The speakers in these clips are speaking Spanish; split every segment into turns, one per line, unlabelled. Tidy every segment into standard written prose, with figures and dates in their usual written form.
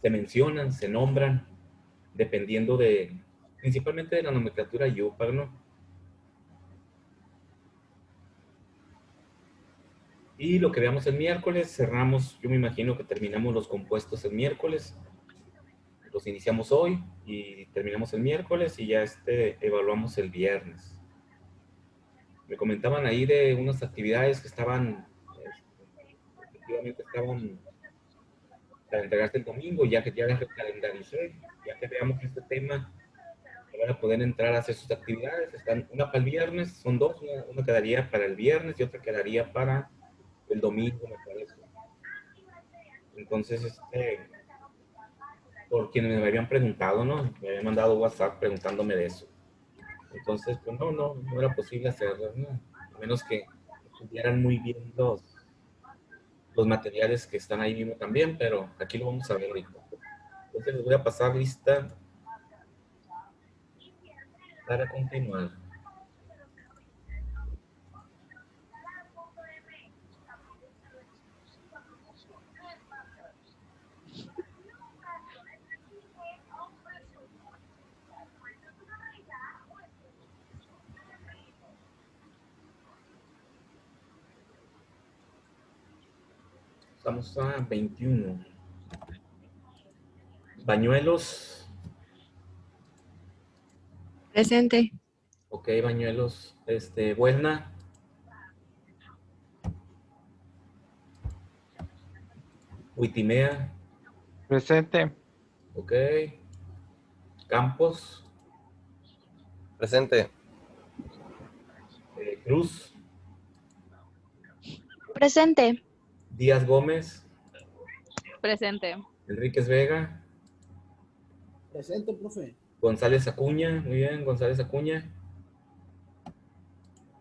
se mencionan, se nombran, dependiendo principalmente de la nomenclatura IUPAC, ¿no? Y lo que veamos el miércoles, cerramos, yo me imagino que terminamos los compuestos el miércoles, los iniciamos hoy y terminamos el miércoles y ya evaluamos el viernes. Me comentaban ahí de unas actividades que efectivamente estaban para entregarse el domingo, ya que ya las calendaricé, ya que veamos este tema, van a poder entrar a hacer sus actividades. Están una para el viernes, son dos, una quedaría para el viernes y otra quedaría para el domingo, me parece. Entonces, por quienes me habían preguntado, ¿no? Me habían mandado WhatsApp preguntándome de eso. Entonces, pues no era posible hacerlo, ¿no? A menos que estuvieran muy bien los materiales que están ahí mismo también, pero aquí lo vamos a ver ahorita. Entonces les voy a pasar lista para continuar. Estamos a 21. Bañuelos.
Presente.
Ok, Bañuelos. Buelna. Huitimea.
Presente.
Ok. Campos.
Presente.
Cruz.
Presente.
Díaz Gómez.
Presente.
Enríquez Vega.
Presente, profe.
González Acuña. Muy bien, González Acuña.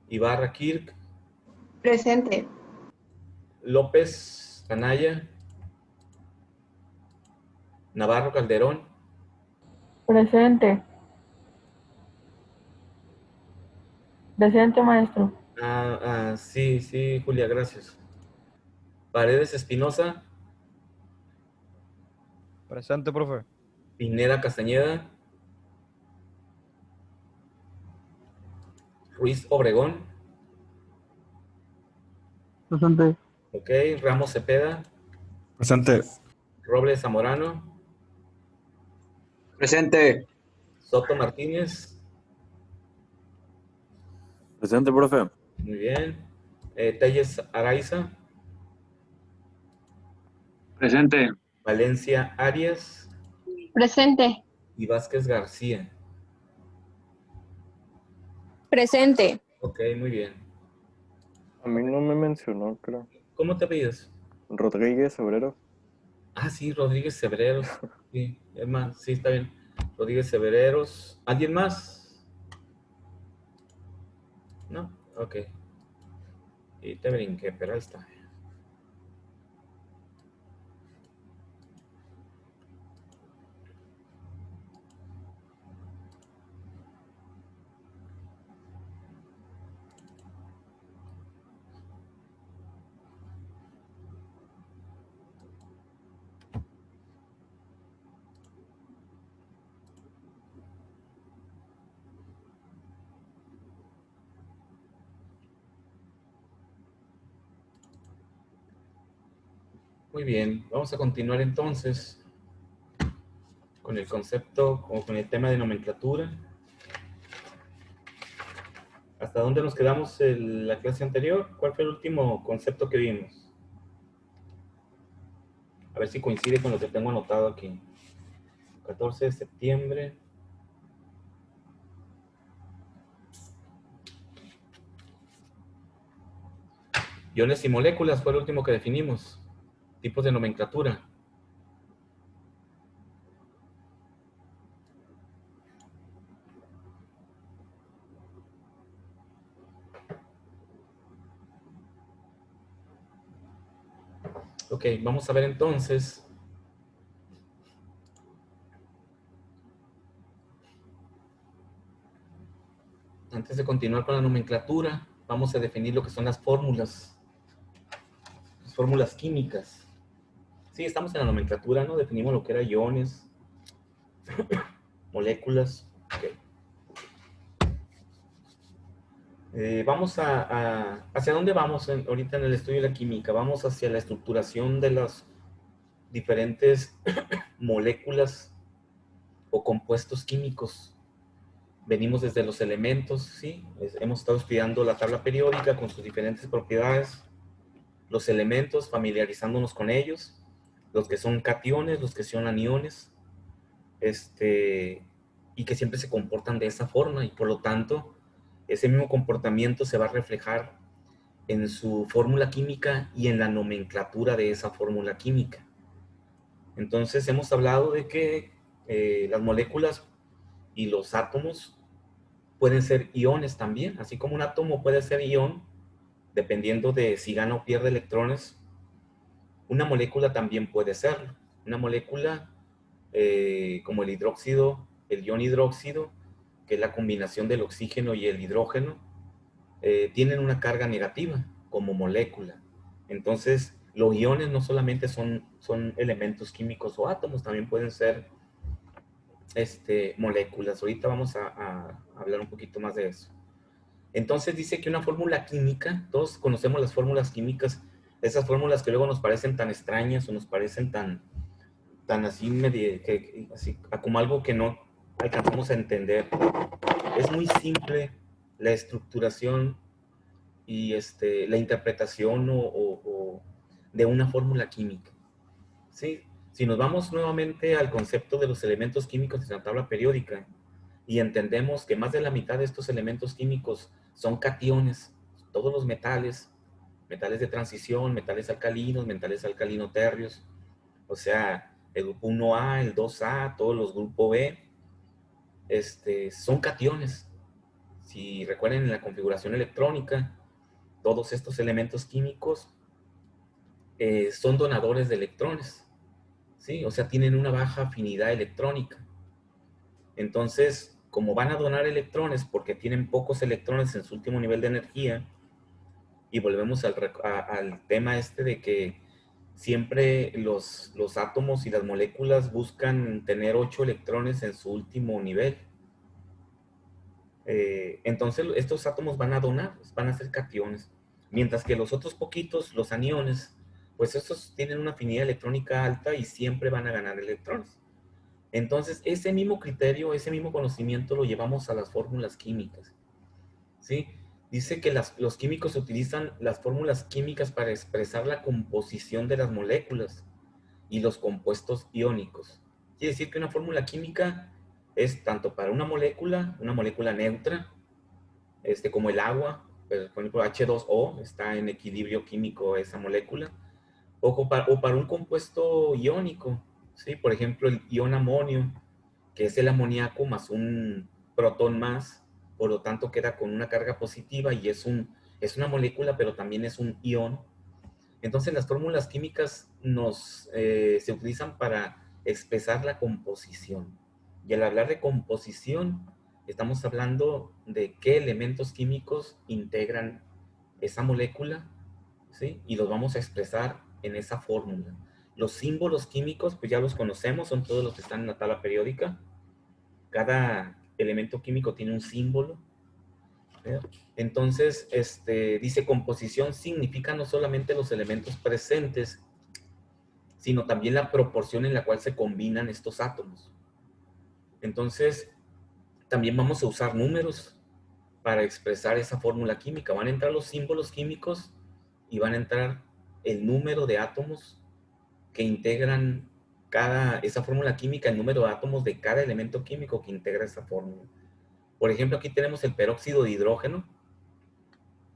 Ibarra Kirk.
Presente.
López Anaya. Navarro Calderón.
Presente. Presente, maestro.
Sí, Julia, gracias. Paredes Espinosa.
Presente, profe.
Pineda Castañeda. Ruiz Obregón.
Presente.
Ok, Ramos Cepeda.
Presente.
Robles Zamorano.
Presente.
Soto Martínez.
Presente, profe.
Muy bien. Telles Araiza.
Presente.
Valencia Arias.
Presente.
Y Vázquez García.
Presente.
Ok, muy bien.
A mí no me mencionó, creo.
¿Cómo te apellidas?
Rodríguez Obrero.
Ah, sí, Rodríguez Sebreros. Sí, es más, sí, está bien. Rodríguez Sebreros. ¿Alguien más? ¿No? Ok. Y te brinqué, pero ahí está. Muy bien, vamos a continuar entonces con el concepto o con el tema de nomenclatura. ¿Hasta dónde nos quedamos en la clase anterior? ¿Cuál fue el último concepto que vimos? A ver si coincide con lo que tengo anotado aquí. 14 de septiembre. Iones y moléculas fue el último que definimos. Tipos de nomenclatura. Ok, vamos a ver entonces. Antes de continuar con la nomenclatura, vamos a definir lo que son las fórmulas. Las fórmulas químicas. Sí, estamos en la nomenclatura, ¿no? Definimos lo que era iones, moléculas. Ok. ¿Hacia dónde vamos ahorita en el estudio de la química? Vamos hacia la estructuración de las diferentes moléculas o compuestos químicos. Venimos desde los elementos, ¿sí? Hemos estado estudiando la tabla periódica con sus diferentes propiedades, los elementos, familiarizándonos con ellos, los que son cationes, los que son aniones, y que siempre se comportan de esa forma, y por lo tanto, ese mismo comportamiento se va a reflejar en su fórmula química y en la nomenclatura de esa fórmula química. Entonces, hemos hablado de que las moléculas y los átomos pueden ser iones también, así como un átomo puede ser ion, dependiendo de si gana o pierde electrones, una molécula también puede serlo. Una molécula como el hidróxido, el ion hidróxido, que es la combinación del oxígeno y el hidrógeno, tienen una carga negativa como molécula. Entonces, los iones no solamente son elementos químicos o átomos, también pueden ser moléculas. Ahorita vamos a hablar un poquito más de eso. Entonces dice que una fórmula química, todos conocemos las fórmulas químicas, esas fórmulas que luego nos parecen tan extrañas o nos parecen tan así, así como algo que no alcanzamos a entender. Es muy simple la estructuración y la interpretación de una fórmula química. ¿Sí? Si nos vamos nuevamente al concepto de los elementos químicos de la tabla periódica y entendemos que más de la mitad de estos elementos químicos son cationes, todos los metales, metales de transición, metales alcalinos, metales alcalino-térreos, o sea, el grupo 1A, el 2A, todos los grupos B, son cationes. Si recuerden en la configuración electrónica, todos estos elementos químicos son donadores de electrones, ¿sí? O sea, tienen una baja afinidad electrónica. Entonces, como van a donar electrones porque tienen pocos electrones en su último nivel de energía, y volvemos al tema de que siempre los átomos y las moléculas buscan tener 8 electrones en su último nivel. Entonces, estos átomos van a donar, van a ser cationes. Mientras que los otros poquitos, los aniones, pues estos tienen una afinidad electrónica alta y siempre van a ganar electrones. Entonces, ese mismo criterio, ese mismo conocimiento lo llevamos a las fórmulas químicas, ¿sí? Dice que los químicos utilizan las fórmulas químicas para expresar la composición de las moléculas y los compuestos iónicos. Quiere decir que una fórmula química es tanto para una molécula neutra, como el agua, por ejemplo H2O, está en equilibrio químico esa molécula, o para un compuesto iónico, ¿sí? Por ejemplo, el ion amonio, que es el amoníaco más un protón más, por lo tanto queda con una carga positiva y es una molécula, pero también es un ion. Entonces las fórmulas químicas se utilizan para expresar la composición. Y al hablar de composición, estamos hablando de qué elementos químicos integran esa molécula, ¿sí? Y los vamos a expresar en esa fórmula. Los símbolos químicos, pues ya los conocemos, son todos los que están en la tabla periódica. Cada elemento químico tiene un símbolo. Entonces, dice composición significa no solamente los elementos presentes, sino también la proporción en la cual se combinan estos átomos. Entonces, también vamos a usar números para expresar esa fórmula química. Van a entrar los símbolos químicos y van a entrar el número de átomos que integran esa fórmula química, el número de átomos de cada elemento químico que integra esa fórmula. Por ejemplo, aquí tenemos el peróxido de hidrógeno.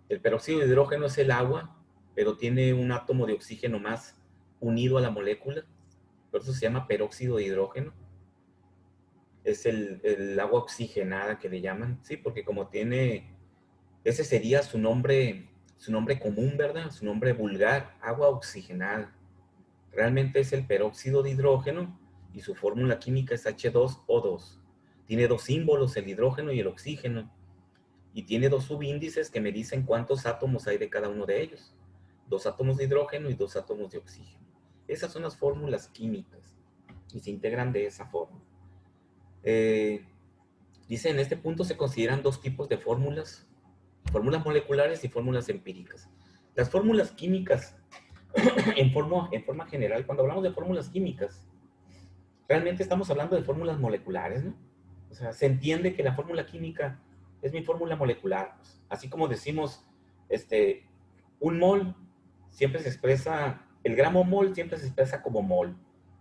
El peróxido de hidrógeno es el agua, pero tiene un átomo de oxígeno más unido a la molécula. Por eso se llama peróxido de hidrógeno. Es el agua oxigenada que le llaman, sí, porque como ese sería su nombre común, ¿verdad? Su nombre vulgar, agua oxigenada. Realmente es el peróxido de hidrógeno y su fórmula química es H2O2. Tiene dos símbolos, el hidrógeno y el oxígeno. Y tiene dos subíndices que me dicen cuántos átomos hay de cada uno de ellos. 2 átomos de hidrógeno y 2 átomos de oxígeno. Esas son las fórmulas químicas y se integran de esa forma. Dice, en este punto se consideran dos tipos de fórmulas moleculares y fórmulas empíricas. Las fórmulas químicas, en forma general, cuando hablamos de fórmulas químicas, realmente estamos hablando de fórmulas moleculares, ¿no? O sea, se entiende que la fórmula química es mi fórmula molecular. Pues. Así como decimos, un mol siempre se expresa, el gramo mol siempre se expresa como mol.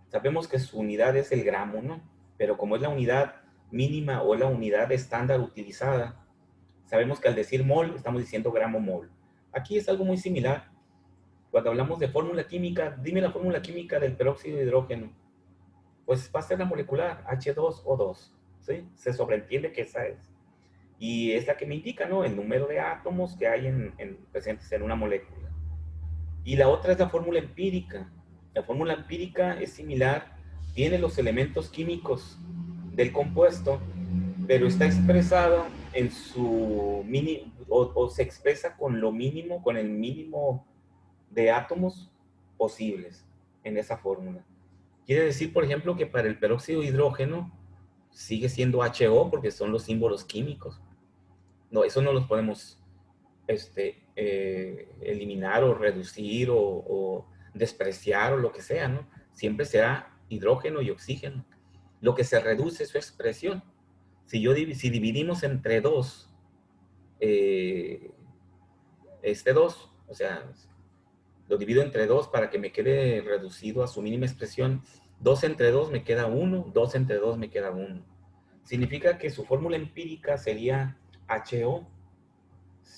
Sabemos que su unidad es el gramo, ¿no? Pero como es la unidad mínima o la unidad estándar utilizada, sabemos que al decir mol estamos diciendo gramo mol. Aquí es algo muy similar. Cuando hablamos de fórmula química, dime la fórmula química del peróxido de hidrógeno. Pues va a ser la molecular, H2O2, ¿sí? Se sobreentiende que esa es. Y es la que me indica, ¿no? El número de átomos que hay presentes en una molécula. Y la otra es la fórmula empírica. La fórmula empírica es similar, tiene los elementos químicos del compuesto, pero está expresado en su mínimo, o se expresa con lo mínimo, con el mínimo de átomos posibles en esa fórmula. Quiere decir, por ejemplo, que para el peróxido de hidrógeno sigue siendo HO porque son los símbolos químicos. No, eso no los podemos eliminar o reducir o despreciar o lo que sea, ¿no? Siempre será hidrógeno y oxígeno. Lo que se reduce es su expresión. Si dividimos entre dos, 2, o sea, lo divido entre 2 para que me quede reducido a su mínima expresión, 2 entre 2 me queda 1, 2 entre 2 me queda 1. Significa que su fórmula empírica sería HO.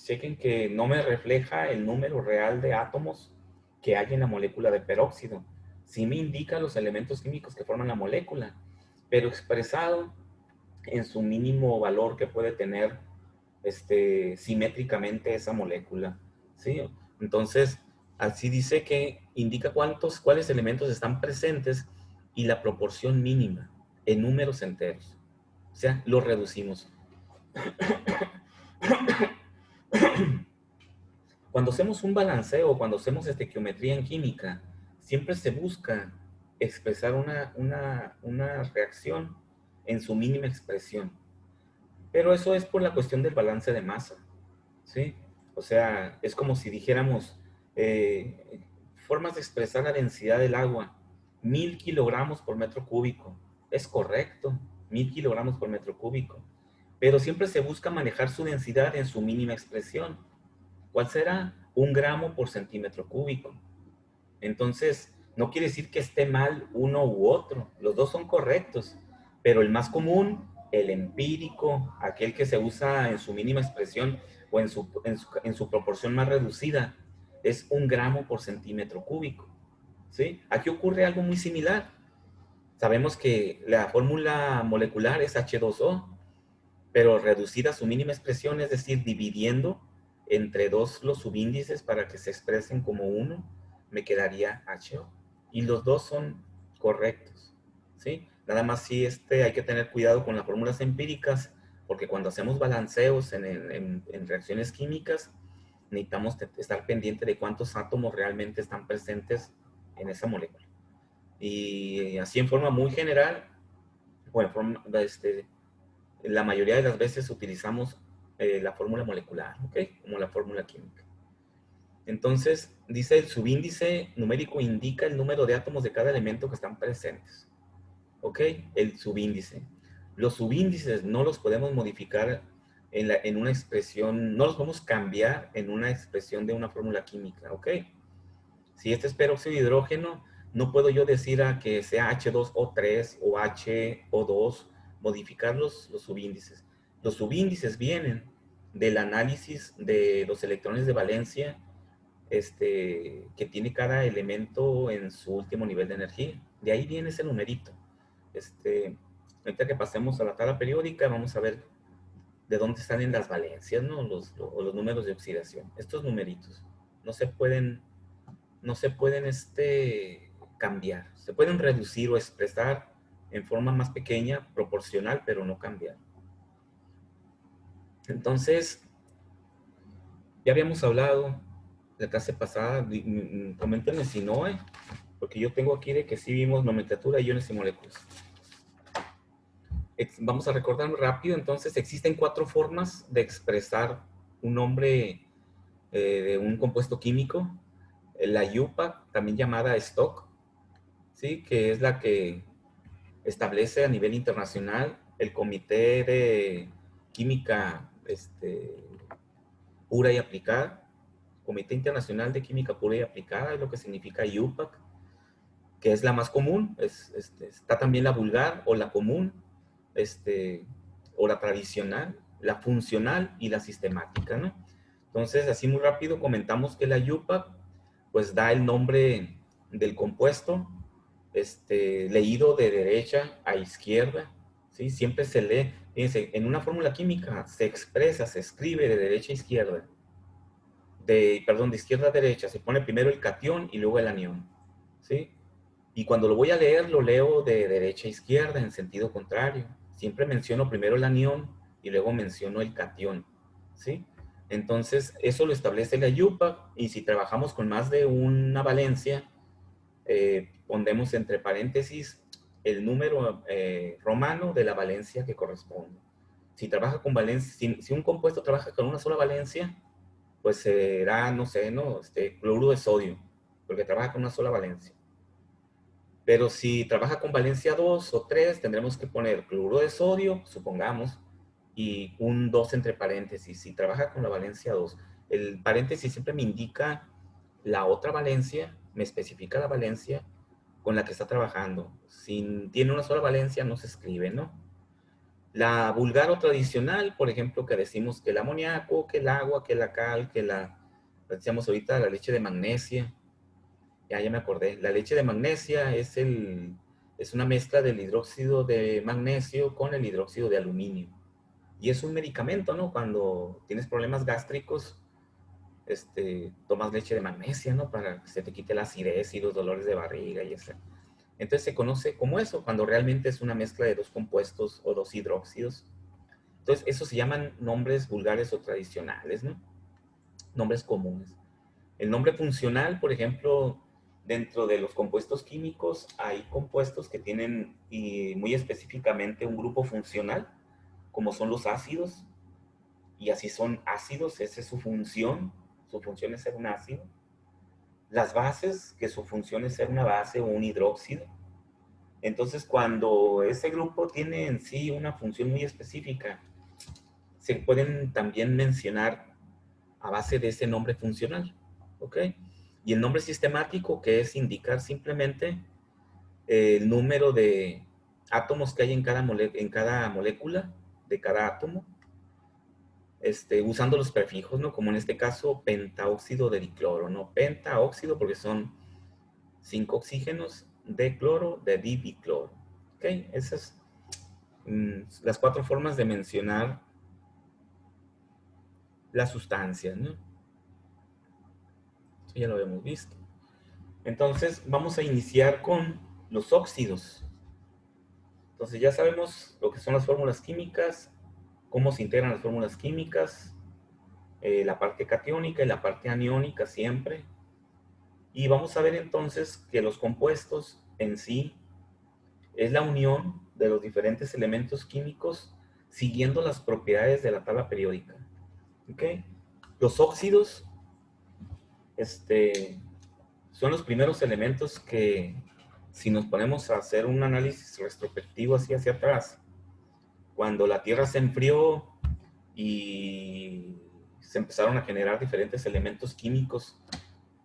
Chequen que no me refleja el número real de átomos que hay en la molécula de peróxido. Sí me indica los elementos químicos que forman la molécula, pero expresado en su mínimo valor que puede tener simétricamente esa molécula. ¿Sí? Entonces, así dice que indica cuáles elementos están presentes y la proporción mínima en números enteros. O sea, lo reducimos. Cuando hacemos un balanceo, cuando hacemos estequiometría en química, siempre se busca expresar una reacción en su mínima expresión. Pero eso es por la cuestión del balance de masa, ¿sí? O sea, es como si dijéramos, formas de expresar la densidad del agua, 1000 kilogramos por metro cúbico. Es correcto, 1000 kilogramos por metro cúbico. Pero siempre se busca manejar su densidad en su mínima expresión. ¿Cuál será? 1 gramo por centímetro cúbico. Entonces, no quiere decir que esté mal uno u otro. Los dos son correctos. Pero el más común, el empírico, aquel que se usa en su mínima expresión o en su proporción más reducida, es 1 gramo por centímetro cúbico. ¿Sí? Aquí ocurre algo muy similar. Sabemos que la fórmula molecular es H2O, pero reducida a su mínima expresión, es decir, dividiendo entre 2 los subíndices para que se expresen como 1, me quedaría HO. Y los dos son correctos, ¿sí? Nada más sí hay que tener cuidado con las fórmulas empíricas, porque cuando hacemos balanceos en reacciones químicas, necesitamos estar pendiente de cuántos átomos realmente están presentes en esa molécula. Y así en forma muy general, o en forma, la mayoría de las veces utilizamos la fórmula molecular, ¿ok? Como la fórmula química. Entonces, dice el subíndice numérico indica el número de átomos de cada elemento que están presentes. ¿Ok? El subíndice. Los subíndices no los podemos modificar en una expresión, no los podemos cambiar en una expresión de una fórmula química, ¿ok? Si este es peróxido de hidrógeno, no puedo yo decir que sea H2O3 o HO2, modificar los subíndices. Los subíndices vienen del análisis de los electrones de valencia que tiene cada elemento en su último nivel de energía. De ahí viene ese numerito. Ahorita que pasemos a la tabla periódica, vamos a ver de dónde salen las valencias, ¿no? Los números de oxidación. Estos numeritos no se pueden cambiar. Se pueden reducir o expresar en forma más pequeña, proporcional, pero no cambiar. Entonces, ya habíamos hablado la clase pasada, coméntenme si no, Porque yo tengo aquí de que sí vimos nomenclatura de iones y moléculas. Vamos a recordar rápido. Entonces, existen 4 formas de expresar un nombre de un compuesto químico. La IUPAC, también llamada Stock, ¿sí? Que es la que establece a nivel internacional el Comité de Química Pura y Aplicada. Comité Internacional de Química Pura y Aplicada es lo que significa IUPAC, que es la más común. Está también la vulgar o la común, o la tradicional, la funcional y la sistemática, ¿no? Entonces, así muy rápido comentamos que la IUPAC pues da el nombre del compuesto, leído de derecha a izquierda, ¿sí? Siempre se lee, fíjense, en una fórmula química se expresa, se escribe de derecha a izquierda, de izquierda a derecha, se pone primero el catión y luego el anión, ¿sí? Y cuando lo voy a leer, lo leo de derecha a izquierda, en sentido contrario. Siempre menciono primero el anión y luego menciono el catión, ¿sí? Entonces, eso lo establece la IUPAC, y si trabajamos con más de una valencia, pondremos entre paréntesis el número romano de la valencia que corresponde. Si trabaja con valencia, si un compuesto trabaja con una sola valencia, pues será, no sé, ¿no? Cloruro de sodio, porque trabaja con una sola valencia. Pero si trabaja con valencia 2 o 3, tendremos que poner cloruro de sodio, supongamos, y un 2 entre paréntesis. Si trabaja con la valencia 2, el paréntesis siempre me indica la otra valencia, me especifica la valencia con la que está trabajando. Si tiene una sola valencia, no se escribe, ¿no? La vulgar o tradicional, por ejemplo, que decimos que el amoníaco, que el agua, que la cal, que decíamos ahorita, la leche de magnesia. Ya me acordé. La leche de magnesia es una mezcla del hidróxido de magnesio con el hidróxido de aluminio. Y es un medicamento, ¿no? Cuando tienes problemas gástricos, tomas leche de magnesia, ¿no? Para que se te quite la acidez y los dolores de barriga y eso. Entonces se conoce como eso, cuando realmente es una mezcla de 2 compuestos o 2 hidróxidos. Entonces, eso se llaman nombres vulgares o tradicionales, ¿no? Nombres comunes. El nombre funcional, por ejemplo, dentro de los compuestos químicos, hay compuestos que tienen, y muy específicamente, un grupo funcional, como son los ácidos, y así son ácidos, esa es su función es ser un ácido. Las bases, que su función es ser una base o un hidróxido. Entonces, cuando ese grupo tiene en sí una función muy específica, se pueden también mencionar a base de ese nombre funcional, ¿ok? Y el nombre sistemático, que es indicar simplemente el número de átomos que hay en cada molécula de cada átomo, usando los prefijos, ¿no? Como en este caso, pentaóxido de dicloro, ¿no? Pentaóxido porque son 5 oxígenos de cloro de dicloro, ¿ok? Esas las 4 formas de mencionar las sustancias, ¿no? Eso ya lo habíamos visto. Entonces, vamos a iniciar con los óxidos. Entonces, ya sabemos lo que son las fórmulas químicas, cómo se integran las fórmulas químicas, la parte catiónica y la parte aniónica siempre. Y vamos a ver entonces que los compuestos en sí es la unión de los diferentes elementos químicos siguiendo las propiedades de la tabla periódica. ¿Ok? Los óxidos son los primeros elementos que, si nos ponemos a hacer un análisis retrospectivo hacia atrás, cuando la Tierra se enfrió y se empezaron a generar diferentes elementos químicos.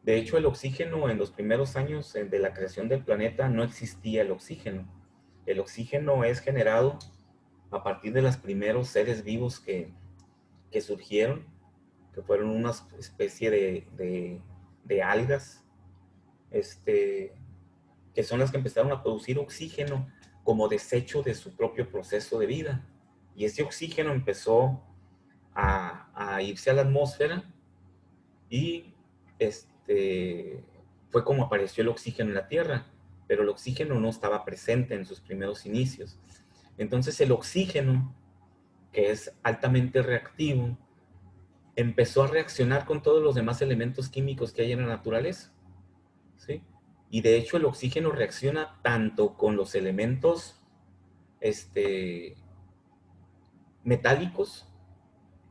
De hecho, el oxígeno en los primeros años de la creación del planeta no existía el oxígeno. El oxígeno es generado a partir de los primeros seres vivos que surgieron, que fueron una especie de algas, que son las que empezaron a producir oxígeno como desecho de su propio proceso de vida. Y ese oxígeno empezó a irse a la atmósfera y fue como apareció el oxígeno en la Tierra, pero el oxígeno no estaba presente en sus primeros inicios. Entonces el oxígeno, que es altamente reactivo, empezó a reaccionar con todos los demás elementos químicos que hay en la naturaleza, ¿sí? Y de hecho el oxígeno reacciona tanto con los elementos metálicos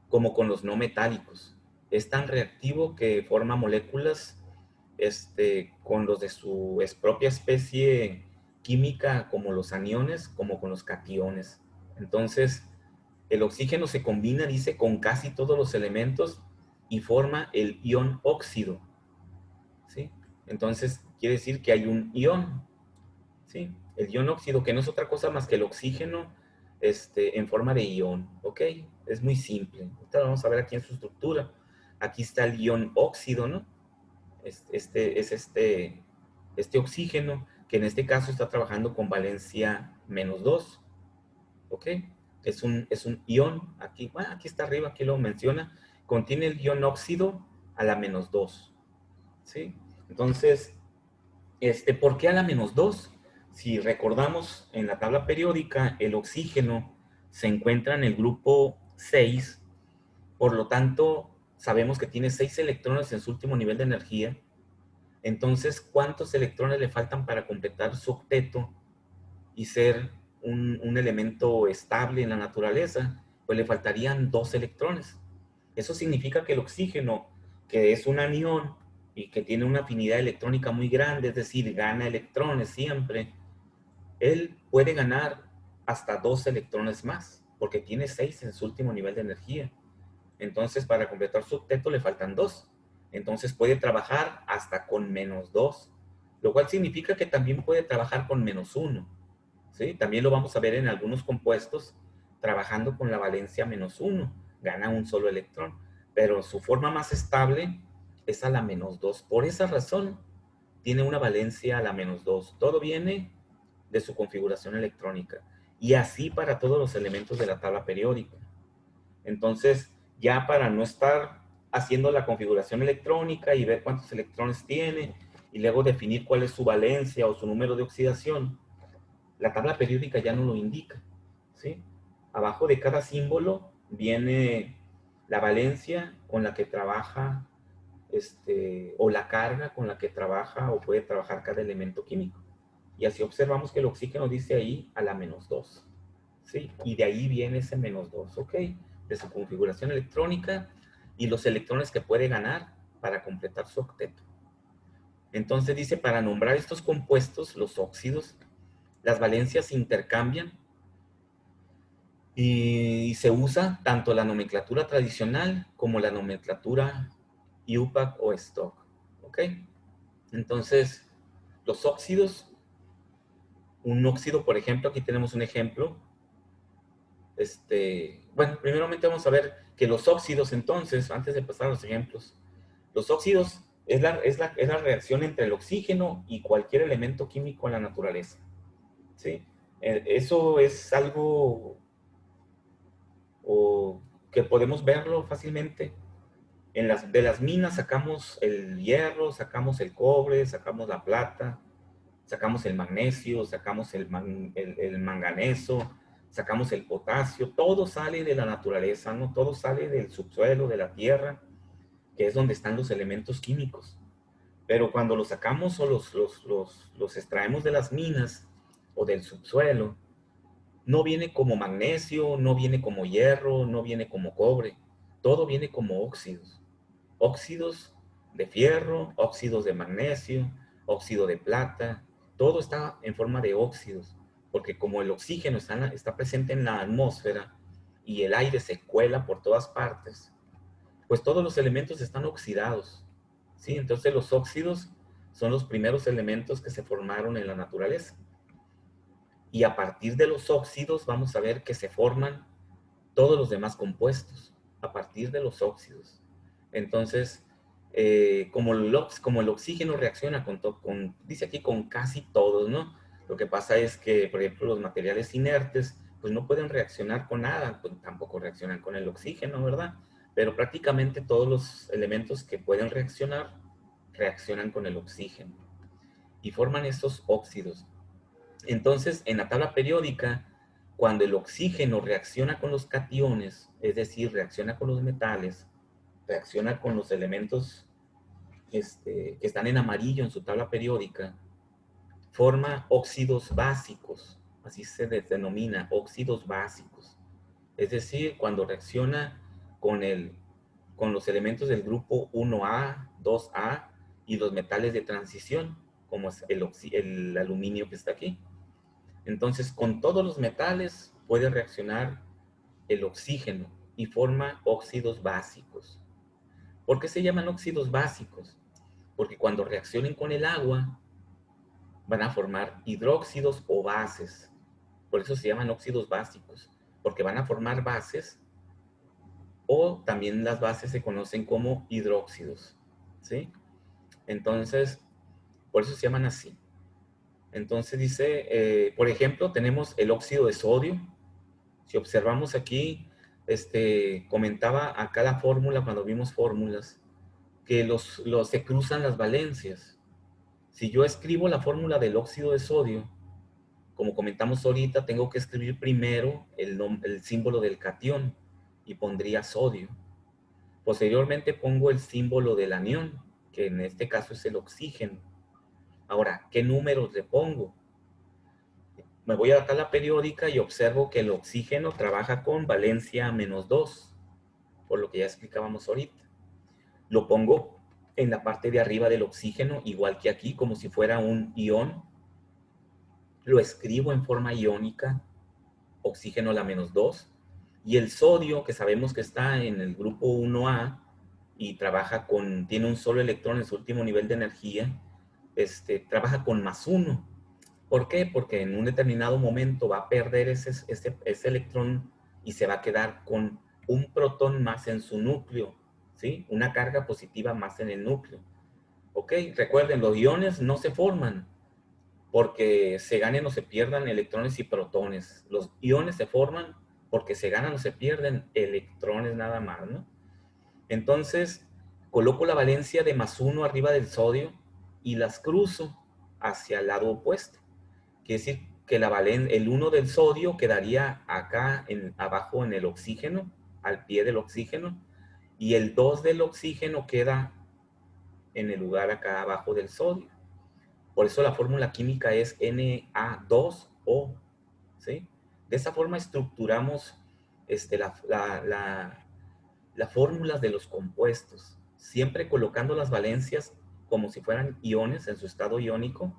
como con los no metálicos. Es tan reactivo que forma moléculas con los de su propia especie química, como los aniones, como con los cationes. Entonces, el oxígeno se combina, dice, con casi todos los elementos y forma el ion óxido, ¿sí? Entonces, quiere decir que hay un ion, ¿sí? El ion óxido, que no es otra cosa más que el oxígeno en forma de ion, ¿ok? Es muy simple. Ahorita lo vamos a ver aquí en su estructura. Aquí está el ion óxido, ¿no? Este oxígeno, que en este caso está trabajando con valencia -2, ¿ok? Es un ion, aquí está arriba, aquí lo menciona, contiene el ion óxido a la -2, ¿sí? Entonces, ¿por qué a la -2? Si recordamos, en la tabla periódica, el oxígeno se encuentra en el grupo 6, por lo tanto, sabemos que tiene 6 electrones en su último nivel de energía. Entonces, ¿cuántos electrones le faltan para completar su octeto y ser un elemento estable en la naturaleza? Pues le faltarían 2 electrones. Eso significa que el oxígeno, que es un anión y que tiene una afinidad electrónica muy grande, es decir, gana electrones siempre, él puede ganar hasta 2 electrones más, porque tiene 6 en su último nivel de energía. Entonces, para completar su octeto le faltan 2. Entonces puede trabajar hasta con -2, lo cual significa que también puede trabajar con -1. ¿Sí? También lo vamos a ver en algunos compuestos trabajando con la valencia -1. Gana un solo electrón, pero su forma más estable es a la -2. Por esa razón, tiene una valencia a la -2. Todo viene de su configuración electrónica. Y así para todos los elementos de la tabla periódica. Entonces, ya para no estar haciendo la configuración electrónica y ver cuántos electrones tiene y luego definir cuál es su valencia o su número de oxidación, la tabla periódica ya no lo indica, ¿sí? Abajo de cada símbolo viene la valencia con la que trabaja, o la carga con la que trabaja o puede trabajar cada elemento químico. Y así observamos que el oxígeno dice ahí a la -2, ¿sí? Y de ahí viene ese -2, ¿ok? De su configuración electrónica y los electrones que puede ganar para completar su octeto. Entonces dice, para nombrar estos compuestos, los óxidos, las valencias se intercambian y se usa tanto la nomenclatura tradicional como la nomenclatura IUPAC o STOCK, ¿ok? Entonces, los óxidos, un óxido, por ejemplo, aquí tenemos un ejemplo. Bueno, primeramente vamos a ver que los óxidos, entonces, antes de pasar a los ejemplos, los óxidos es la reacción entre el oxígeno y cualquier elemento químico en la naturaleza, ¿sí? Eso es algo que podemos verlo fácilmente. De las minas sacamos el hierro, sacamos el cobre, sacamos la plata, sacamos el magnesio, sacamos el manganeso, sacamos el potasio, todo sale de la naturaleza, ¿no? Todo sale del subsuelo, de la tierra, que es donde están los elementos químicos. Pero cuando los sacamos o los extraemos de las minas o del subsuelo, no viene como magnesio, no viene como hierro, no viene como cobre, todo viene como óxidos. Óxidos de fierro, óxidos de magnesio, óxido de plata, todo está en forma de óxidos, porque como el oxígeno está presente en la atmósfera y el aire se cuela por todas partes, pues todos los elementos están oxidados, ¿sí? Entonces los óxidos son los primeros elementos que se formaron en la naturaleza. Y a partir de los óxidos vamos a ver que se forman todos los demás compuestos, a partir de los óxidos. Entonces, como el oxígeno reacciona dice aquí, con casi todos, ¿no? Lo que pasa es que, por ejemplo, los materiales inertes, pues no pueden reaccionar con nada, pues tampoco reaccionan con el oxígeno, ¿verdad? Pero prácticamente todos los elementos que pueden reaccionar, reaccionan con el oxígeno y forman estos óxidos. Entonces, en la tabla periódica, cuando el oxígeno reacciona con los cationes, es decir, reacciona con los metales, reacciona con los elementos que están en amarillo en su tabla periódica, forma óxidos básicos, así se les denomina, óxidos básicos. Es decir, cuando reacciona con los elementos del grupo 1A, 2A y los metales de transición, como es el aluminio que está aquí. Entonces, con todos los metales puede reaccionar el oxígeno y forma óxidos básicos. ¿Por qué se llaman óxidos básicos? Porque cuando reaccionen con el agua, van a formar hidróxidos o bases. Por eso se llaman óxidos básicos, porque van a formar bases, o también las bases se conocen como hidróxidos, ¿sí? Entonces, por eso se llaman así. Entonces dice, por ejemplo, tenemos el óxido de sodio. Si observamos aquí, comentaba acá la fórmula cuando vimos fórmulas, que se cruzan las valencias. Si yo escribo la fórmula del óxido de sodio, como comentamos ahorita, tengo que escribir primero el símbolo del catión y pondría sodio. Posteriormente pongo el símbolo del anión, que en este caso es el oxígeno. Ahora, ¿qué números le pongo? Me voy a la tabla periódica y observo que el oxígeno trabaja con valencia -2, por lo que ya explicábamos ahorita. Lo pongo en la parte de arriba del oxígeno, igual que aquí, como si fuera un ión. Lo escribo en forma iónica, oxígeno la -2. Y el sodio, que sabemos que está en el grupo 1A y tiene un solo electrón en su último nivel de energía, trabaja con +1. ¿Por qué? Porque en un determinado momento va a perder ese electrón y se va a quedar con un protón más en su núcleo, ¿sí? Una carga positiva más en el núcleo. ¿Ok? Recuerden, los iones no se forman porque se ganen o se pierdan electrones y protones. Los iones se forman porque se ganan o se pierden electrones nada más, ¿no? Entonces, coloco la valencia de +1 arriba del sodio y las cruzo hacia el lado opuesto. Quiere decir que el 1 del sodio quedaría acá abajo en el oxígeno, al pie del oxígeno, y el 2 del oxígeno queda en el lugar acá abajo del sodio. Por eso la fórmula química es Na2O, ¿sí? De esa forma estructuramos las fórmulas de los compuestos, siempre colocando las valencias como si fueran iones en su estado iónico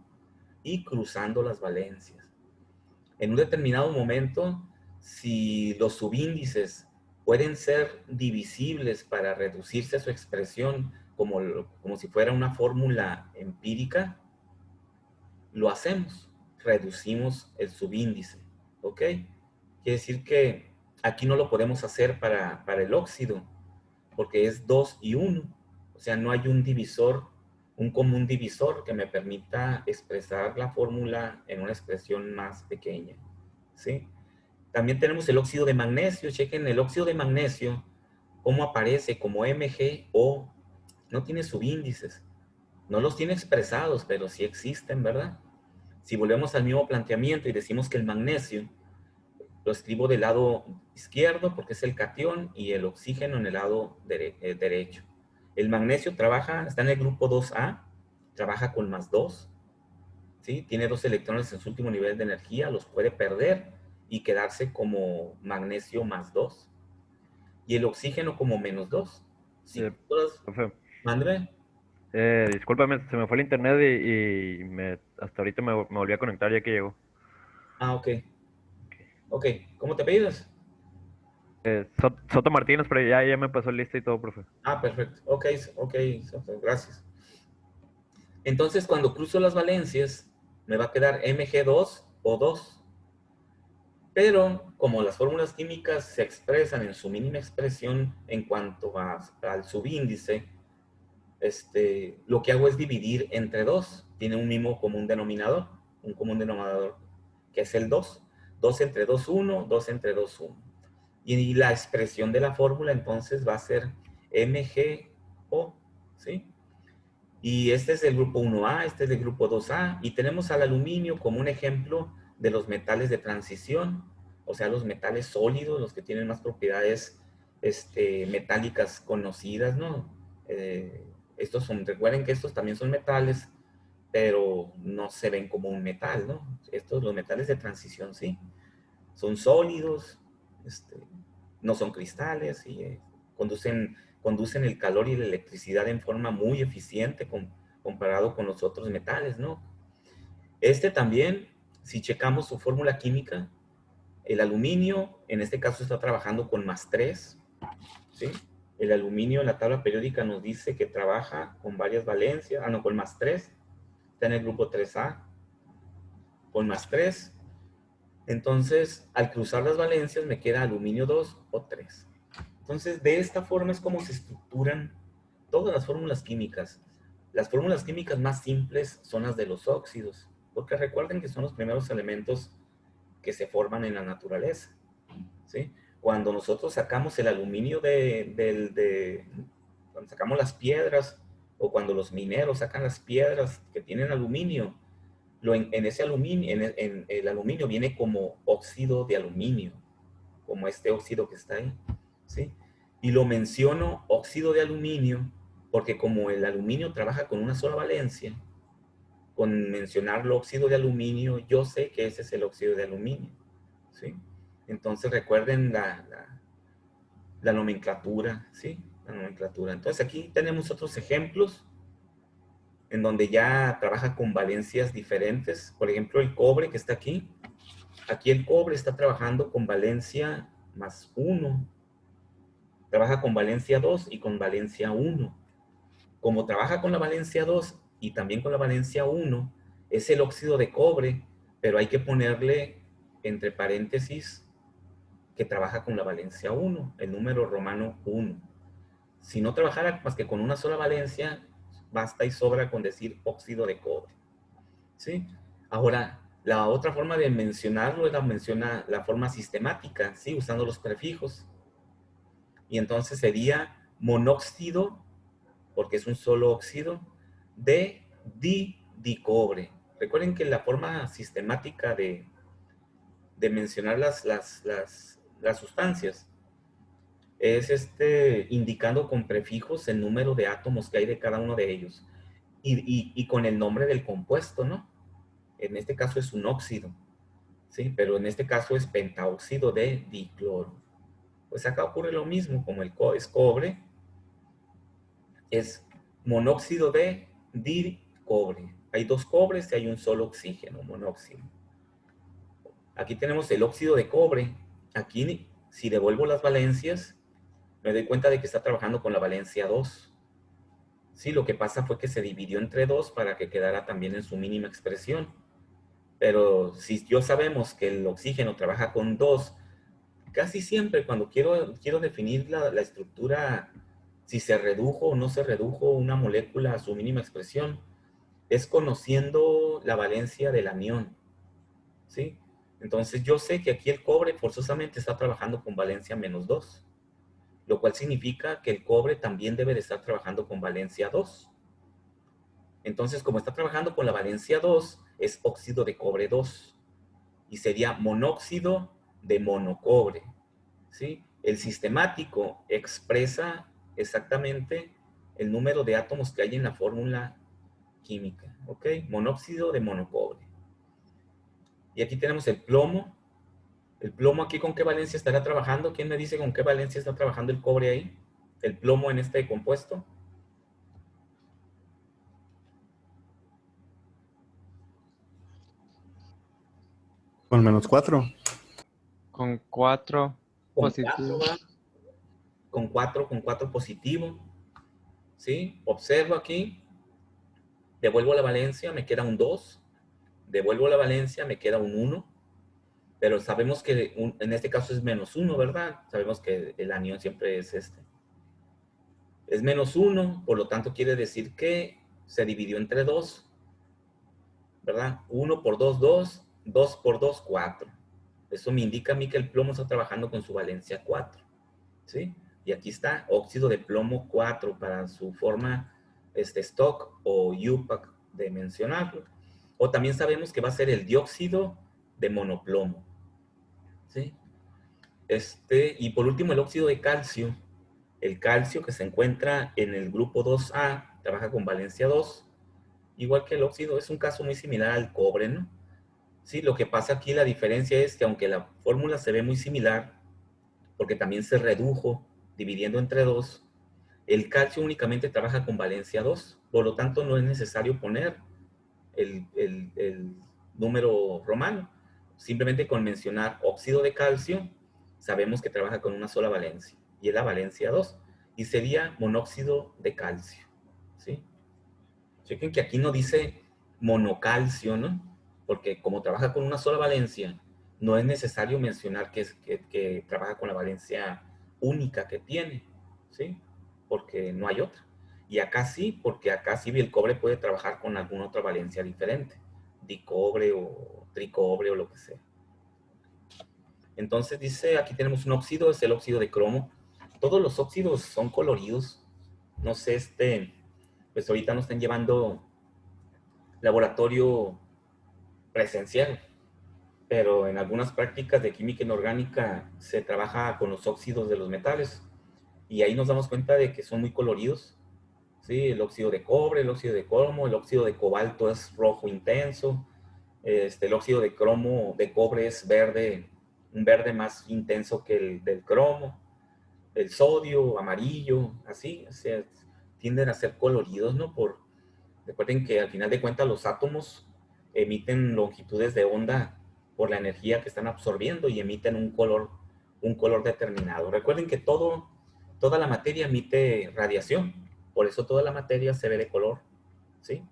y cruzando las valencias. En un determinado momento, si los subíndices pueden ser divisibles para reducirse a su expresión como si fuera una fórmula empírica, lo hacemos, reducimos el subíndice, ¿ok? Quiere decir que aquí no lo podemos hacer para el óxido, porque es 2 y 1, o sea, no hay un divisor, un común divisor que me permita expresar la fórmula en una expresión más pequeña, ¿sí? También tenemos el óxido de magnesio. Chequen el óxido de magnesio, cómo aparece como MgO, no tiene subíndices, no los tiene expresados, pero sí existen, ¿verdad? Si volvemos al mismo planteamiento y decimos que el magnesio lo escribo del lado izquierdo porque es el catión y el oxígeno en el lado derecho. El magnesio está en el grupo 2A, trabaja con +2, ¿sí? Tiene 2 electrones en su último nivel de energía, los puede perder y quedarse como magnesio +2. Y el oxígeno como -2. Si
Profe,
mándeme.
discúlpame, se me fue el internet y hasta ahorita me volví a conectar ya que llegó.
Ah, ok. Ok, ¿cómo te pides?
Soto Martínez, pero ya me pasó el lista y todo, profe.
Ah, perfecto. Ok, gracias. Entonces, cuando cruzo las valencias, me va a quedar Mg2O2. Pero, como las fórmulas químicas se expresan en su mínima expresión en cuanto al subíndice, lo que hago es dividir entre 2. Tiene un mismo común denominador, que es el 2. 2 entre 2, 1, 2 entre 2, 1. Y la expresión de la fórmula entonces va a ser MgO, ¿sí? Y este es el grupo 1A, este es el grupo 2A, y tenemos al aluminio como un ejemplo de los metales de transición, o sea, los metales sólidos, los que tienen más propiedades metálicas conocidas, ¿no? Recuerden que estos también son metales, pero no se ven como un metal, ¿no? Los metales de transición, sí. Son sólidos, no son cristales y conducen el calor y la electricidad en forma muy eficiente comparado con los otros metales, ¿no? También, si checamos su fórmula química, el aluminio, en este caso, está trabajando con +3, ¿sí? El aluminio en la tabla periódica nos dice que trabaja con varias valencias, con +3, está en el grupo 3A, con +3. Entonces, al cruzar las valencias me queda aluminio 2 o 3. Entonces, de esta forma es como se estructuran todas las fórmulas químicas. Las fórmulas químicas más simples son las de los óxidos, porque recuerden que son los primeros elementos que se forman en la naturaleza, ¿sí? Cuando nosotros sacamos el aluminio cuando sacamos las piedras, o cuando los mineros sacan las piedras que tienen aluminio, en ese aluminio, en el aluminio viene como óxido de aluminio, como este óxido que está ahí, ¿sí? Y lo menciono óxido de aluminio porque como el aluminio trabaja con una sola valencia, con mencionarlo óxido de aluminio, yo sé que ese es el óxido de aluminio, ¿sí? Entonces recuerden la nomenclatura, ¿sí? La nomenclatura. Entonces aquí tenemos otros ejemplos en donde ya trabaja con valencias diferentes. Por ejemplo, el cobre que está aquí. Aquí el cobre está trabajando con valencia +1. Trabaja con valencia 2 y con valencia 1. Como trabaja con la valencia 2 y también con la valencia 1, es el óxido de cobre, pero hay que ponerle entre paréntesis que trabaja con la valencia 1, el número romano 1. Si no trabajara más que con una sola valencia, basta y sobra con decir óxido de cobre, ¿sí? Ahora, la otra forma de mencionarlo es la forma sistemática, ¿sí? Usando los prefijos. Y entonces sería monóxido, porque es un solo óxido, de dicobre. Recuerden que la forma sistemática de mencionar las sustancias es indicando con prefijos el número de átomos que hay de cada uno de ellos y con el nombre del compuesto, ¿no? En este caso es un óxido, ¿sí? Pero en este caso es pentaóxido de dicloro. Pues acá ocurre lo mismo, como es cobre, es monóxido de dicobre. Hay dos cobres y hay un solo oxígeno, monóxido. Aquí tenemos el óxido de cobre. Aquí, si devuelvo las valencias, me doy cuenta de que está trabajando con la valencia 2. Sí, lo que pasa fue que se dividió entre 2 para que quedara también en su mínima expresión. Pero si yo sabemos que el oxígeno trabaja con 2, casi siempre cuando quiero definir la estructura, si se redujo o no se redujo una molécula a su mínima expresión, es conociendo la valencia del anión, ¿sí? Entonces yo sé que aquí el cobre forzosamente está trabajando con valencia -2, lo cual significa que el cobre también debe de estar trabajando con valencia 2. Entonces, como está trabajando con la valencia 2, es óxido de cobre 2 y sería monóxido de monocobre, ¿sí? El sistemático expresa exactamente el número de átomos que hay en la fórmula química, ¿ok? Monóxido de monocobre. Y aquí tenemos el plomo. ¿El plomo aquí con qué valencia estará trabajando? ¿Quién me dice con qué valencia está trabajando el cobre ahí? El plomo en este compuesto.
Con -4.
Con 4
Con
positivo.
4, con 4 positivo. ¿Sí? Observo aquí. Devuelvo la valencia, me queda un 2. Devuelvo la valencia, me queda un 1. Pero sabemos que en este caso es -1, ¿verdad? Sabemos que el anión siempre es este. Es -1, por lo tanto quiere decir que se dividió entre 2, ¿verdad? 1 por 2, 2. 2 por 2, 4. Eso me indica a mí que el plomo está trabajando con su valencia 4, ¿sí? Y aquí está óxido de plomo 4 para su forma stock o UPAC de mencionarlo. O también sabemos que va a ser el dióxido de monoplomo, ¿sí? Y por último el óxido de calcio. El calcio que se encuentra en el grupo 2A trabaja con valencia 2 igual que el óxido, es un caso muy similar al cobre, ¿no? Sí, lo que pasa aquí, la diferencia es que aunque la fórmula se ve muy similar, porque también se redujo dividiendo entre 2, el calcio únicamente trabaja con valencia 2, por lo tanto no es necesario poner el número romano. Simplemente con mencionar óxido de calcio, sabemos que trabaja con una sola valencia, y es la valencia 2, y sería monóxido de calcio, ¿sí? Chequen que aquí no dice monocalcio, ¿no? Porque como trabaja con una sola valencia, no es necesario mencionar que trabaja con la valencia única que tiene, ¿sí? Porque no hay otra. Y acá sí, porque acá sí el cobre puede trabajar con alguna otra valencia diferente, dicobre o tricobre o lo que sea. Entonces dice, aquí tenemos un óxido, es el óxido de cromo. Todos los óxidos son coloridos. No sé, pues ahorita nos están llevando laboratorio presencial, pero en algunas prácticas de química inorgánica se trabaja con los óxidos de los metales y ahí nos damos cuenta de que son muy coloridos, ¿sí? El óxido de cobre, el óxido de cromo, el óxido de cobalto es rojo intenso, el óxido de cromo, de cobre es verde, un verde más intenso que el del cromo, el sodio, amarillo, así, o sea, tienden a ser coloridos, ¿no? Recuerden que al final de cuentas los átomos emiten longitudes de onda por la energía que están absorbiendo y emiten un color determinado. Recuerden que toda la materia emite radiación, por eso toda la materia se ve de color, ¿sí?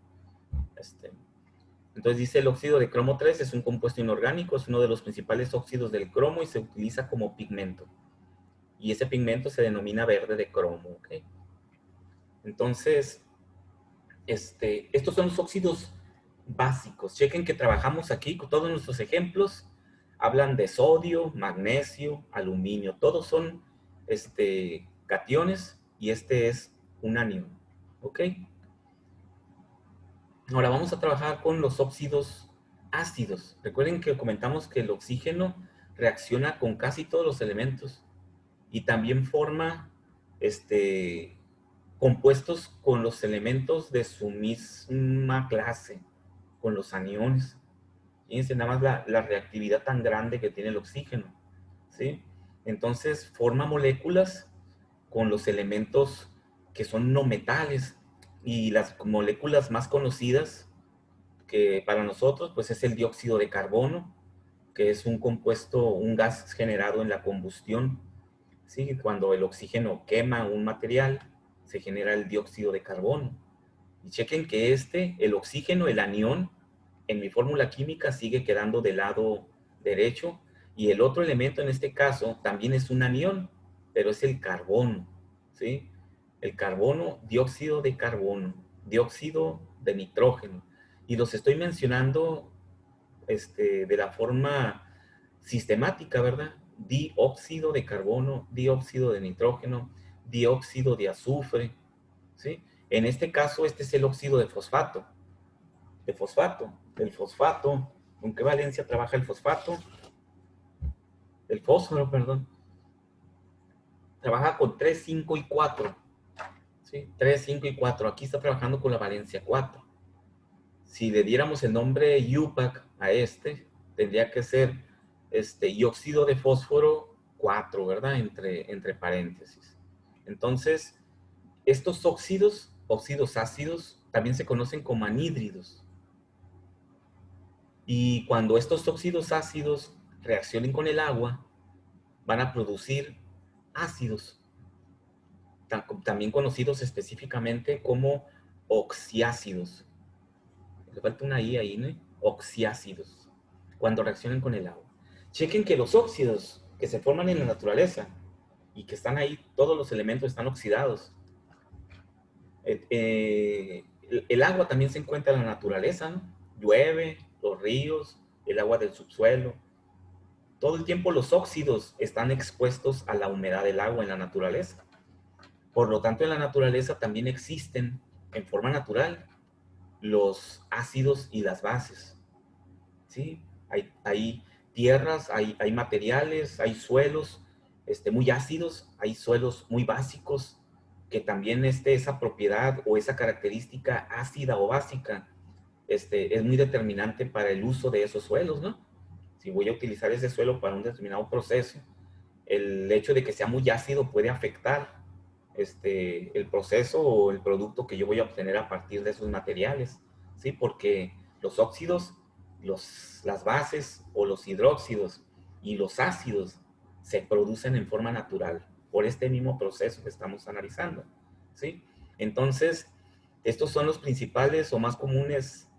Entonces dice el óxido de cromo 3 es un compuesto inorgánico, es uno de los principales óxidos del cromo y se utiliza como pigmento. Y ese pigmento se denomina verde de cromo, ¿ok? Entonces, estos son los óxidos básicos. Chequen que trabajamos aquí con todos nuestros ejemplos. Hablan de sodio, magnesio, aluminio. Todos son cationes y este es un anión. ¿Ok? Ahora vamos a trabajar con los óxidos ácidos. Recuerden que comentamos que el oxígeno reacciona con casi todos los elementos y también forma compuestos con los elementos de su misma clase, con los aniones. Fíjense nada más la reactividad tan grande que tiene el oxígeno, ¿sí? Entonces forma moléculas con los elementos que son no metales y las moléculas más conocidas que para nosotros pues es el dióxido de carbono, que es un compuesto, un gas generado en la combustión, ¿sí? Cuando el oxígeno quema un material, se genera el dióxido de carbono. Y chequen que el oxígeno, el anión, en mi fórmula química sigue quedando del lado derecho. Y el otro elemento en este caso también es un anión, pero es el carbono, ¿sí? El carbono, dióxido de carbono, dióxido de nitrógeno. Y los estoy mencionando de la forma sistemática, ¿verdad? Dióxido de carbono, dióxido de nitrógeno, dióxido de azufre, ¿sí? En este caso, este es el óxido de fosfato. El fosfato, ¿con qué valencia trabaja el fosfato? El fósforo, perdón. Trabaja con 3, 5 y 4. ¿Sí? 3, 5 y 4. Aquí está trabajando con la valencia 4. Si le diéramos el nombre UPAC a tendría que ser dióxido de fósforo 4, ¿verdad? Entre paréntesis. Entonces, estos óxidos ácidos, también se conocen como anhídridos. Y cuando estos óxidos ácidos reaccionen con el agua, van a producir ácidos, también conocidos específicamente como oxiácidos. Le falta una I ahí, ¿no? Oxiácidos, cuando reaccionan con el agua. Chequen que los óxidos que se forman en la naturaleza y que están ahí, todos los elementos están oxidados. El agua también se encuentra en la naturaleza, ¿no? Llueve, los ríos, el agua del subsuelo. Todo el tiempo los óxidos están expuestos a la humedad del agua en la naturaleza. Por lo tanto, en la naturaleza también existen, en forma natural, los ácidos y las bases. ¿Sí? Hay tierras, hay materiales, hay suelos muy ácidos, hay suelos muy básicos, que también esa propiedad o esa característica ácida o básica es muy determinante para el uso de esos suelos, ¿no? Si voy a utilizar ese suelo para un determinado proceso, el hecho de que sea muy ácido puede afectar el proceso o el producto que yo voy a obtener a partir de esos materiales, ¿sí? Porque los óxidos, las bases o los hidróxidos y los ácidos se producen en forma natural por este mismo proceso que estamos analizando, ¿sí? Entonces, estos son los principales o más comunes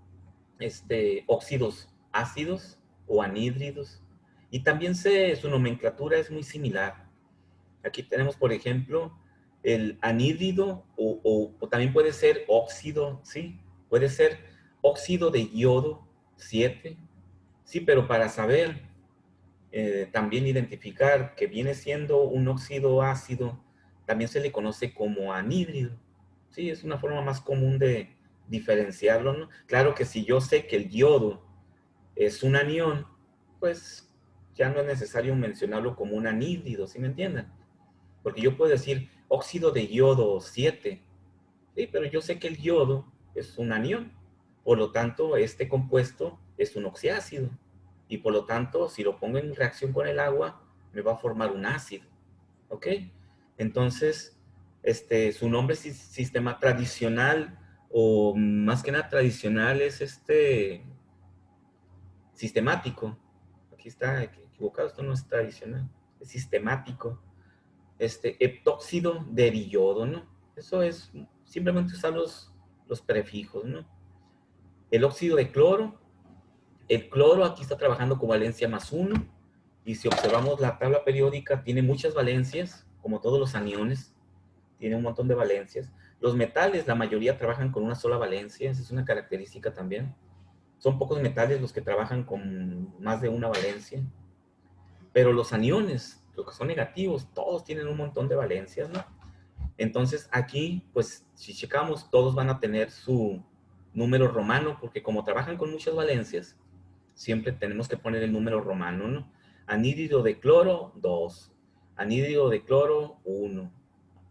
óxidos ácidos o anhídridos. Y también su nomenclatura es muy similar. Aquí tenemos, por ejemplo, el anhídrido o también puede ser óxido, ¿sí? Puede ser óxido de yodo 7, sí, pero para saber también identificar que viene siendo un óxido ácido, también se le conoce como anhídrido, ¿sí? Es una forma más común de diferenciarlo, ¿no? Claro que si yo sé que el yodo es un anión, pues ya no es necesario mencionarlo como un anhídrido, ¿sí me entienden? Porque yo puedo decir óxido de yodo 7, ¿sí? Pero yo sé que el yodo es un anión. Por lo tanto, este compuesto es un oxiácido. Y por lo tanto, si lo pongo en reacción con el agua, me va a formar un ácido. ¿Ok? Entonces, su nombre sistema tradicional, o más que nada tradicional, es sistemático. Aquí está equivocado, esto no es tradicional, es sistemático. Heptóxido de yodo, ¿no? Eso es simplemente usar los prefijos, ¿no? El óxido de cloro. El cloro aquí está trabajando con valencia +1. Y si observamos la tabla periódica, tiene muchas valencias, como todos los aniones. Tiene un montón de valencias. Los metales, la mayoría trabajan con una sola valencia. Esa es una característica también. Son pocos metales los que trabajan con más de una valencia. Pero los aniones, los que son negativos, todos tienen un montón de valencias, ¿no? Entonces aquí, pues, si checamos, todos van a tener su número romano, porque como trabajan con muchas valencias, siempre tenemos que poner el número romano, ¿no? Anhídrido de cloro, 2. Anhídrido de cloro, 1.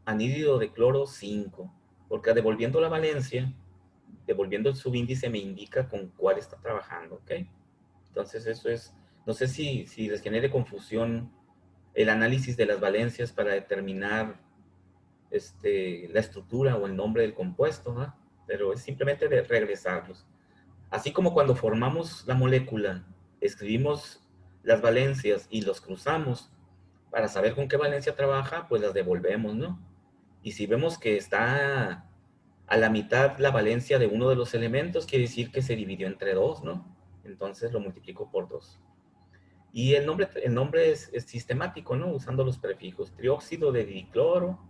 Anhídrido de cloro, 5. Porque devolviendo la valencia, devolviendo el subíndice, me indica con cuál está trabajando, ¿ok? Entonces eso es, no sé si les genere confusión el análisis de las valencias para determinar la estructura o el nombre del compuesto, ¿no? Pero es simplemente de regresarlos. Así como cuando formamos la molécula, escribimos las valencias y los cruzamos para saber con qué valencia trabaja, pues las devolvemos, ¿no? Y si vemos que está a la mitad la valencia de uno de los elementos, quiere decir que se dividió entre 2, ¿no? Entonces lo multiplico por 2. Y el nombre es sistemático, ¿no? Usando los prefijos. Trióxido de dicloro,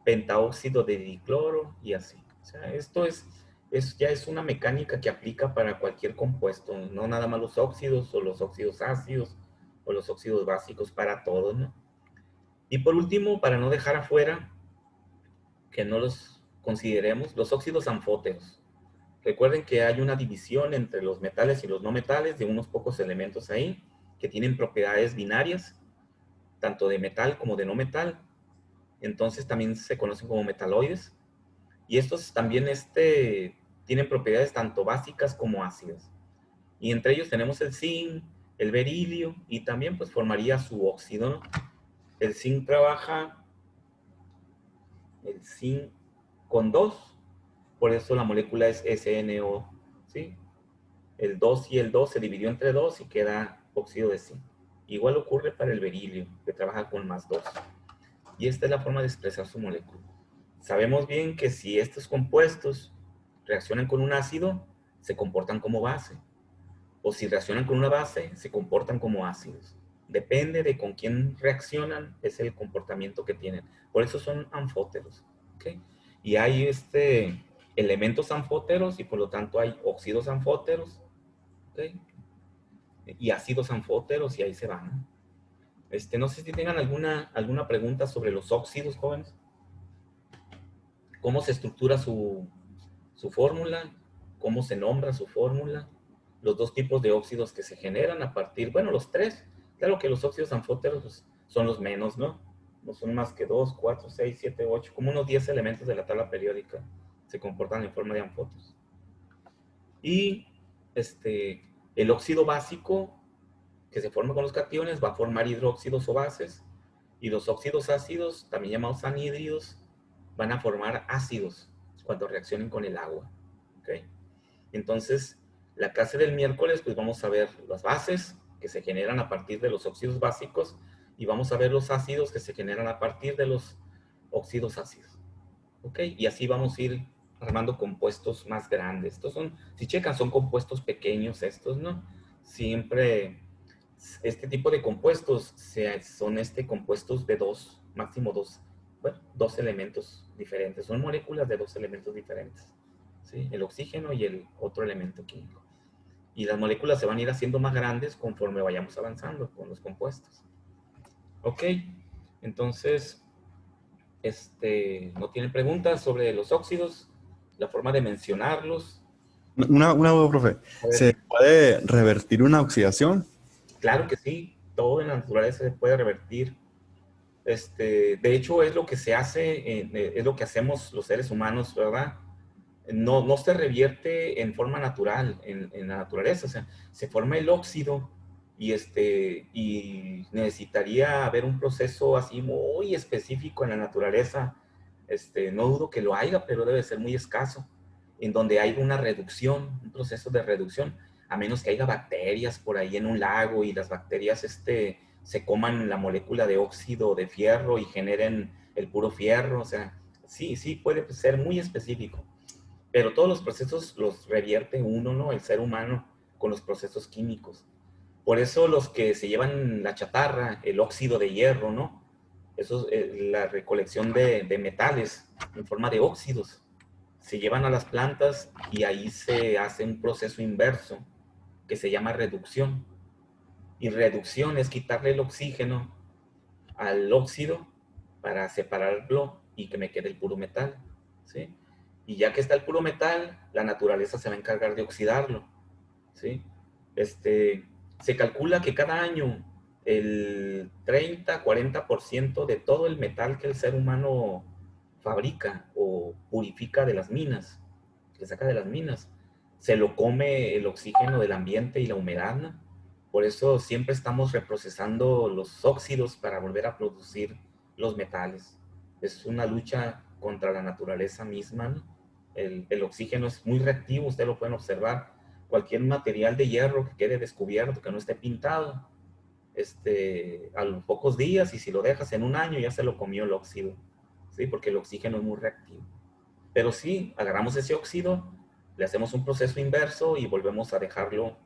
pentaóxido de dicloro y así. O sea, esto ya es una mecánica que aplica para cualquier compuesto, no nada más los óxidos o los óxidos ácidos o los óxidos básicos, para todos, ¿no? Y por último, para no dejar afuera, que no los consideremos, los óxidos anfóteros. Recuerden que hay una división entre los metales y los no metales de unos pocos elementos ahí que tienen propiedades binarias, tanto de metal como de no metal. Entonces también se conocen como metaloides. Y estos también tienen propiedades tanto básicas como ácidas. Y entre ellos tenemos el zinc, el berilio, y también pues formaría su óxido, ¿no? El zinc trabaja, el zinc con 2, por eso la molécula es SNO, ¿sí? El 2 y el 2 se dividió entre 2 y queda óxido de zinc. Igual ocurre para el berilio, que trabaja con +2. Y esta es la forma de expresar su molécula. Sabemos bien que si estos compuestos reaccionan con un ácido, se comportan como base. O si reaccionan con una base, se comportan como ácidos. Depende de con quién reaccionan, es el comportamiento que tienen. Por eso son anfóteros. ¿Okay? Y hay elementos anfóteros y por lo tanto hay óxidos anfóteros. ¿Okay? Y ácidos anfóteros y ahí se van. No sé si tengan alguna pregunta sobre los óxidos, jóvenes. ¿Cómo se estructura su fórmula? ¿Cómo se nombra su fórmula? Los dos tipos de óxidos que se generan a partir, bueno, los tres. Claro que los óxidos anfóteros pues, son los menos, ¿no? No son más que 2, 4, 6, 7, 8, como unos 10 elementos de la tabla periódica se comportan en forma de anfóteros. Y el óxido básico que se forma con los cationes va a formar hidróxidos o bases, y los óxidos ácidos, también llamados anhídridos, van a formar ácidos cuando reaccionen con el agua. ¿Okay? Entonces, la clase del miércoles, pues vamos a ver las bases que se generan a partir de los óxidos básicos, y vamos a ver los ácidos que se generan a partir de los óxidos ácidos. ¿Ok? Y así vamos a ir armando compuestos más grandes. Estos son, si checan, son compuestos pequeños estos, ¿no? Siempre este tipo de compuestos son compuestos de máximo dos elementos diferentes. Son moléculas de dos elementos diferentes. ¿Sí? El oxígeno y el otro elemento químico. Y las moléculas se van a ir haciendo más grandes conforme vayamos avanzando con los compuestos. Ok, entonces, ¿no tienen preguntas sobre los óxidos? La forma de mencionarlos.
Una duda, profe. ¿Se puede revertir una oxidación?
Claro que sí, todo en la naturaleza se puede revertir. De hecho, es lo que se hace, es lo que hacemos los seres humanos, ¿verdad? No se revierte en forma natural en la naturaleza, o sea, se forma el óxido y necesitaría haber un proceso así muy específico en la naturaleza. No dudo que lo haya, pero debe ser muy escaso, en donde hay una reducción, un proceso de reducción, a menos que haya bacterias por ahí en un lago y las bacterias se coman la molécula de óxido de fierro y generen el puro fierro. O sea, sí puede ser muy específico. Pero todos los procesos los revierte uno, ¿no? El ser humano con los procesos químicos. Por eso los que se llevan la chatarra, el óxido de hierro, ¿no? Eso es la recolección de metales en forma de óxidos. Se llevan a las plantas y ahí se hace un proceso inverso que se llama reducción. Y reducción es quitarle el oxígeno al óxido para separarlo y que me quede el puro metal, ¿sí? Y ya que está el puro metal, la naturaleza se va a encargar de oxidarlo, ¿sí? Se calcula que cada año el 30-40% de todo el metal que el ser humano fabrica o purifica de las minas, que saca de las minas, se lo come el oxígeno del ambiente y la humedad, ¿no? Por eso siempre estamos reprocesando los óxidos para volver a producir los metales. Es una lucha contra la naturaleza misma, ¿no? El oxígeno es muy reactivo, ustedes lo pueden observar. Cualquier material de hierro que quede descubierto, que no esté pintado, a los pocos días, y si lo dejas en un año, ya se lo comió el óxido, ¿sí? Porque el oxígeno es muy reactivo. Pero sí, agarramos ese óxido, le hacemos un proceso inverso y volvemos a dejarlo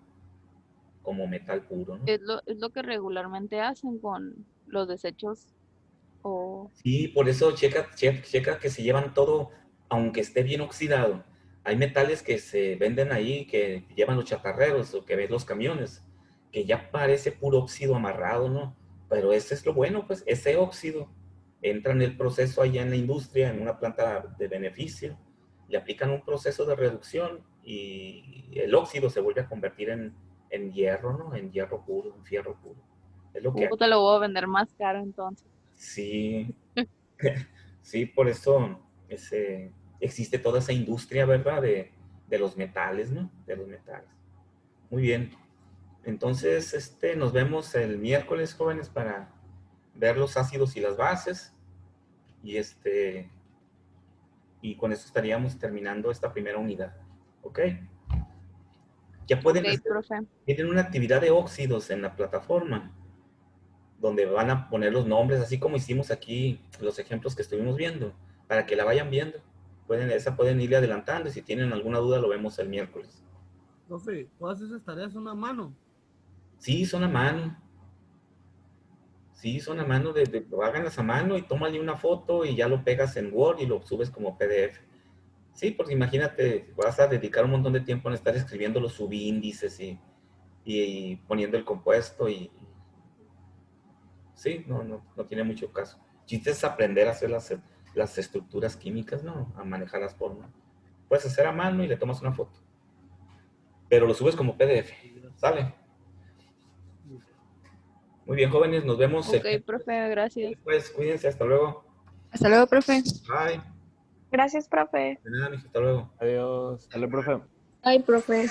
como metal puro, ¿no?
Es lo que regularmente hacen con los desechos o...
Sí, por eso checa que se llevan todo, aunque esté bien oxidado. Hay metales que se venden ahí, que llevan los chatarreros o que ven los camiones, que ya parece puro óxido amarrado, ¿no? Pero ese es lo bueno, pues, ese óxido entra en el proceso allá en la industria, en una planta de beneficio, le aplican un proceso de reducción y el óxido se vuelve a convertir en hierro, ¿no? En hierro puro, en fierro puro. Es lo que
te lo voy a vender más caro entonces.
sí, sí, por eso existe toda esa industria, ¿verdad? De los metales, ¿no? De los metales. Muy bien. Entonces, nos vemos el miércoles, jóvenes, para ver los ácidos y las bases. Y con eso estaríamos terminando esta primera unidad. ¿Ok? Ya pueden
Ok, profe.
tienen una actividad de óxidos en la plataforma, donde van a poner los nombres, así como hicimos aquí los ejemplos que estuvimos viendo, para que la vayan viendo. Pueden irle adelantando, y si tienen alguna duda lo vemos el miércoles.
Profe, todas esas tareas son a mano.
Sí, son a mano. Sí, son a mano, háganlas a mano y tómale una foto y ya lo pegas en Word y lo subes como PDF. Sí, porque imagínate, vas a dedicar un montón de tiempo en estar escribiendo los subíndices y poniendo el compuesto sí, no tiene mucho caso. Chiste es aprender a hacer las estructuras químicas, ¿no? A manejar las formas. Puedes hacer a mano y le tomas una foto. Pero lo subes como PDF, ¿sale? Muy bien, jóvenes, nos vemos.
Ok, profe, gracias.
Pues cuídense, hasta luego.
Hasta luego, profe.
Bye.
Gracias, profe.
De nada, mijo, hasta luego.
Adiós.
Dale, profe.
Ay, profe.